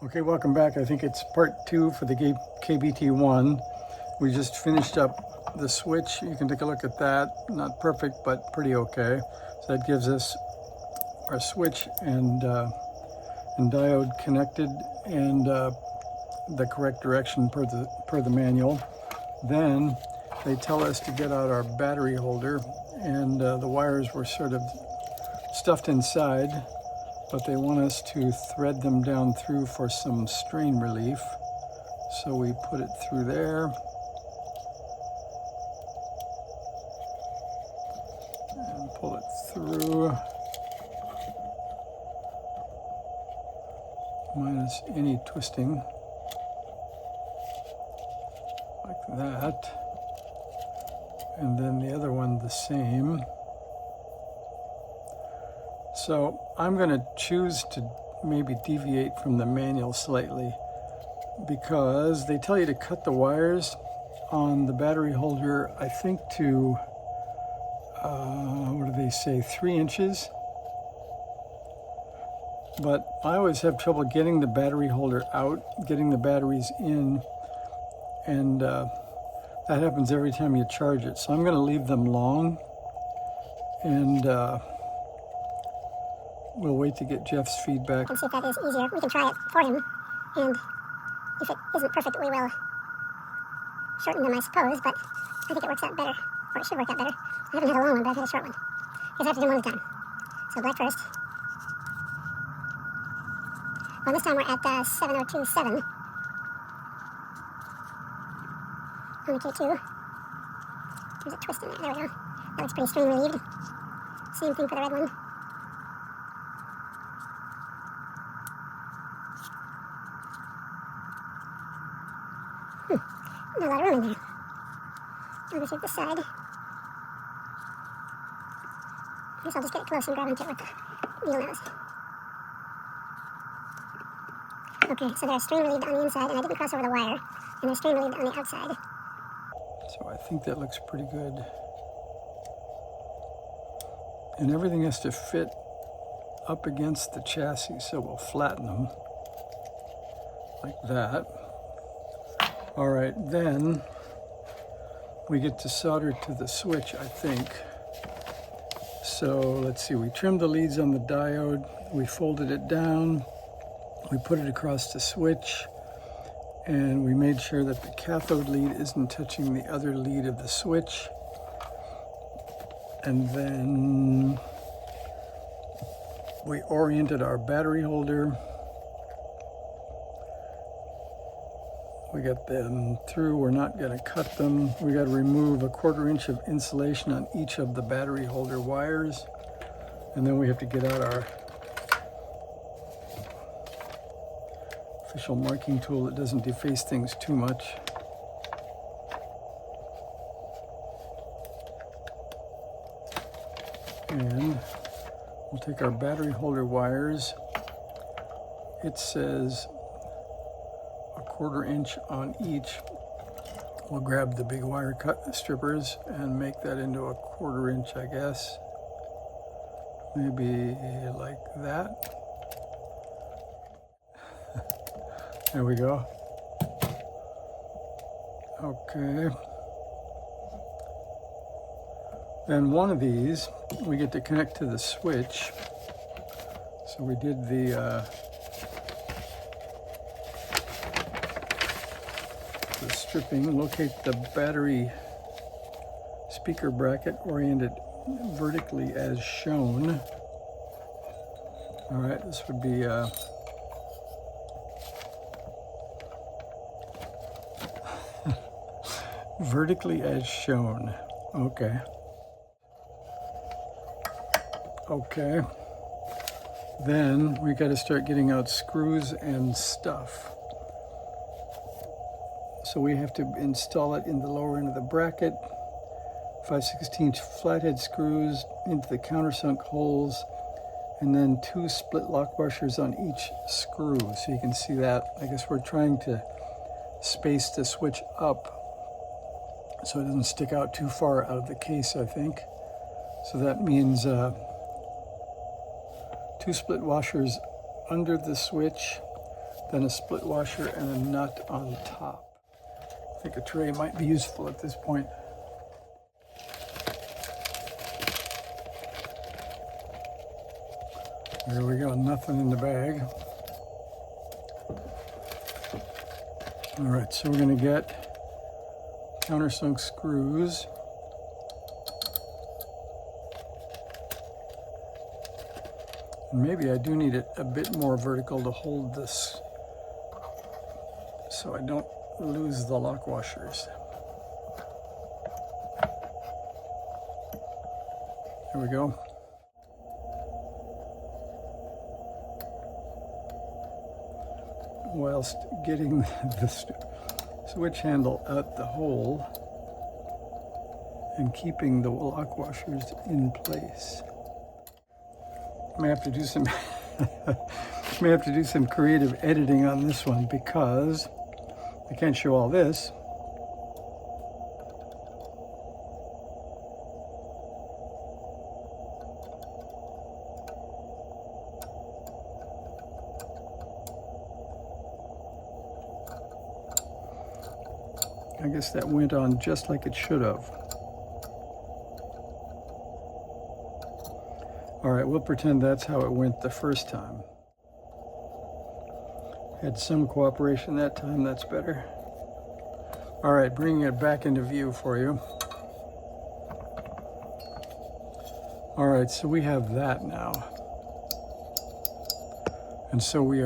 Okay, welcome back. I think it's part 2 for the KBT1. We just finished up the switch. You can take a look at that. Not perfect, but pretty okay. So that gives us our switch and diode connected and the correct direction per the manual. Then they tell us to get out our battery holder, and the wires were sort of stuffed inside, but they want us to thread them down through for some strain relief. So we put it through there. And pull it through. Minus any twisting. Like that. And then the other one the same. So I'm going to choose to maybe deviate from the manual slightly, because they tell you to cut the wires on the battery holder, I think to, what do they say, 3 inches. But I always have trouble getting the battery holder out, getting the batteries in, and that happens every time you charge it. So I'm going to leave them long, and we'll wait to get Jeff's feedback. And see if that is easier. We can try it for him, and if it isn't perfect, we will shorten them, I suppose, but I think it works out better, or it should work out better. I haven't had a long one, but I've had a short one, because I have to do one at a time. So black first. Well, this time we're at 7027 on the K2. There's a twist in there. There we go. That looks pretty strain relieved. Same thing for the red one. Not a lot of room in there. I'll go through this side. I guess I'll just get close and grab into it with the needle nose. Okay, so they're strain relieved on the inside, and I didn't cross over the wire, and they're strain relieved on the outside. So I think that looks pretty good. And everything has to fit up against the chassis, so we'll flatten them like that. All right, then we get to solder to the switch, I think. So let's see, we trimmed the leads on the diode, we folded it down, we put it across the switch, and we made sure that the cathode lead isn't touching the other lead of the switch. And then we oriented our battery holder. We got them through. We're not going to cut them. We got to remove 1/4 inch of insulation on each of the battery holder wires. And then we have to get out our official marking tool that doesn't deface things too much. And we'll take our battery holder wires. It says 1/4 inch on each. We'll grab the big wire cut strippers and make that into 1/4 inch, I guess. Maybe like that. There we go. Okay. Then one of these we get to connect to the switch. So we did the stripping. Locate the battery speaker bracket, oriented vertically as shown. All right, this would be vertically as shown. Okay. Okay. Then we got to start getting out screws and stuff. So we have to install it in the lower end of the bracket. 5/16 flathead screws into the countersunk holes, and then 2 split lock washers on each screw. So you can see that. I guess we're trying to space the switch up so it doesn't stick out too far out of the case, I think. So that means 2 split washers under the switch, then a split washer and a nut on top. I think a tray might be useful at this point. There we go, nothing in the bag. All right, so we're gonna get countersunk screws. And maybe I do need it a bit more vertical to hold this so I don't lose the lock washers. There we go. Whilst getting the switch handle out the hole and keeping the lock washers in place. I may have to do some may have to do some creative editing on this one because I can't show all this. I guess that went on just like it should have. All right, we'll pretend that's how it went the first time. Had some cooperation that time, that's better. All right, bringing it back into view for you. All right, so we have that now. And so we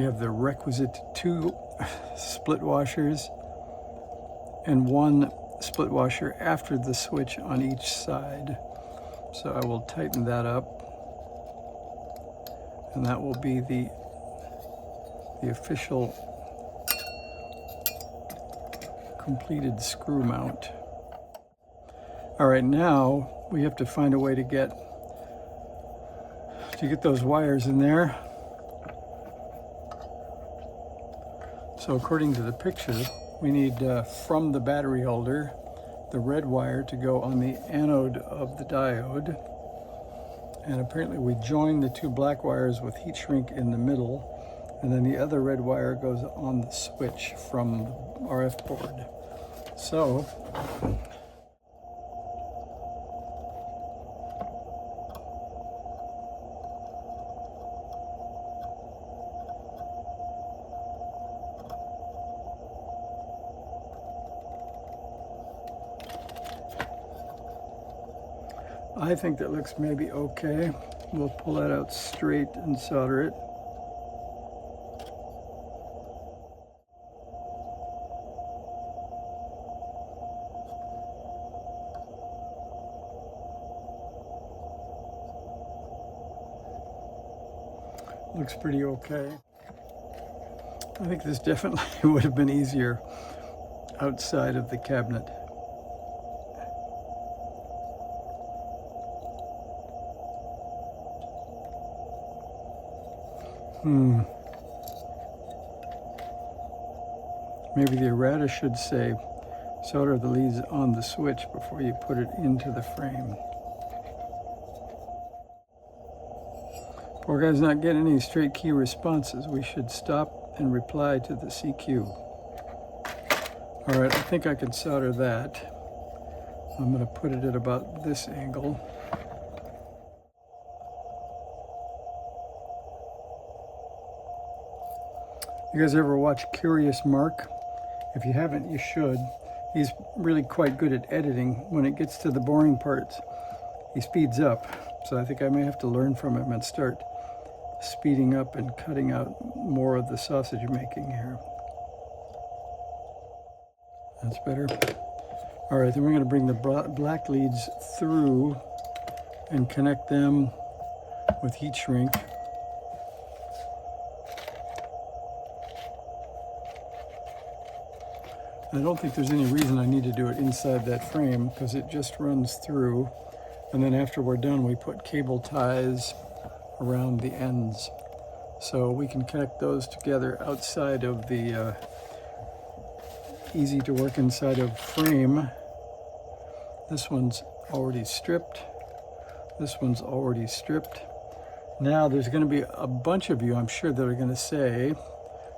have the requisite 2 split washers and 1 split washer after the switch on each side. So I will tighten that up, and that will be the official completed screw mount. All right, now we have to find a way to get those wires in there. So according to the picture, we need from the battery holder the red wire to go on the anode of the diode, and apparently we join the 2 black wires with heat shrink in the middle, and then the other red wire goes on the switch from the RF board. So I think that looks maybe okay. We'll pull that out straight and solder it. Looks pretty okay. I think this definitely would have been easier outside of the cabinet. Maybe the errata should say solder the leads on the switch before you put it into the frame. Poor guy's not getting any straight key responses. We should stop and reply to the CQ. All right, I think I can solder that. I'm going to put it at about this angle. You guys ever watch Curious Mark? If you haven't, you should. He's really quite good at editing. When it gets to the boring parts, he speeds up. So I think I may have to learn from him and start speeding up and cutting out more of the sausage making here. That's better. All right, then we're going to bring the black leads through and connect them with heat shrink. I don't think there's any reason I need to do it inside that frame because it just runs through, and then after we're done we put cable ties around the ends so we can connect those together outside of the easy to work inside of frame. This one's already stripped. This one's already stripped. Now there's going to be a bunch of you, I'm sure, that are going to say,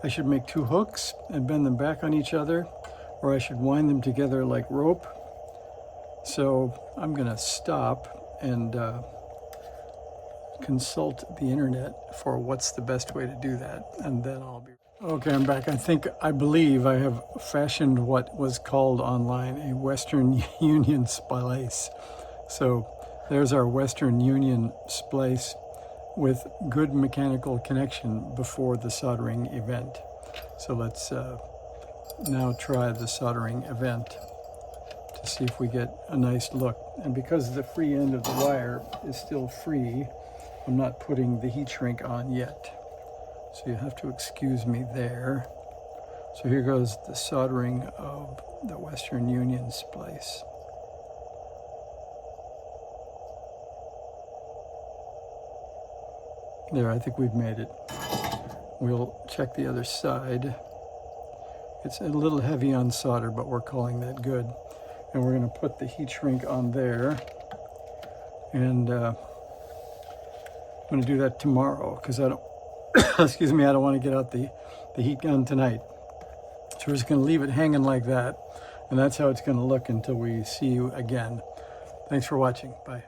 I should make 2 hooks and bend them back on each other, or I should wind them together like rope. So I'm going to stop and consult the internet for what's the best way to do that, and then I'll be... Okay, I'm back. I believe I have fashioned what was called online a Western Union splice. So there's our Western Union splice with good mechanical connection before the soldering event. So let's now try the soldering event to see if we get a nice look. And because the free end of the wire is still free, I'm not putting the heat shrink on yet. So you have to excuse me there. So here goes the soldering of the Western Union splice. There, I think we've made it. We'll check the other side. It's a little heavy on solder, but we're calling that good. And we're going to put the heat shrink on there. And I'm going to do that tomorrow because I don't, excuse me, I don't want to get out the heat gun tonight. So we're just going to leave it hanging like that. And that's how it's going to look until we see you again. Thanks for watching. Bye.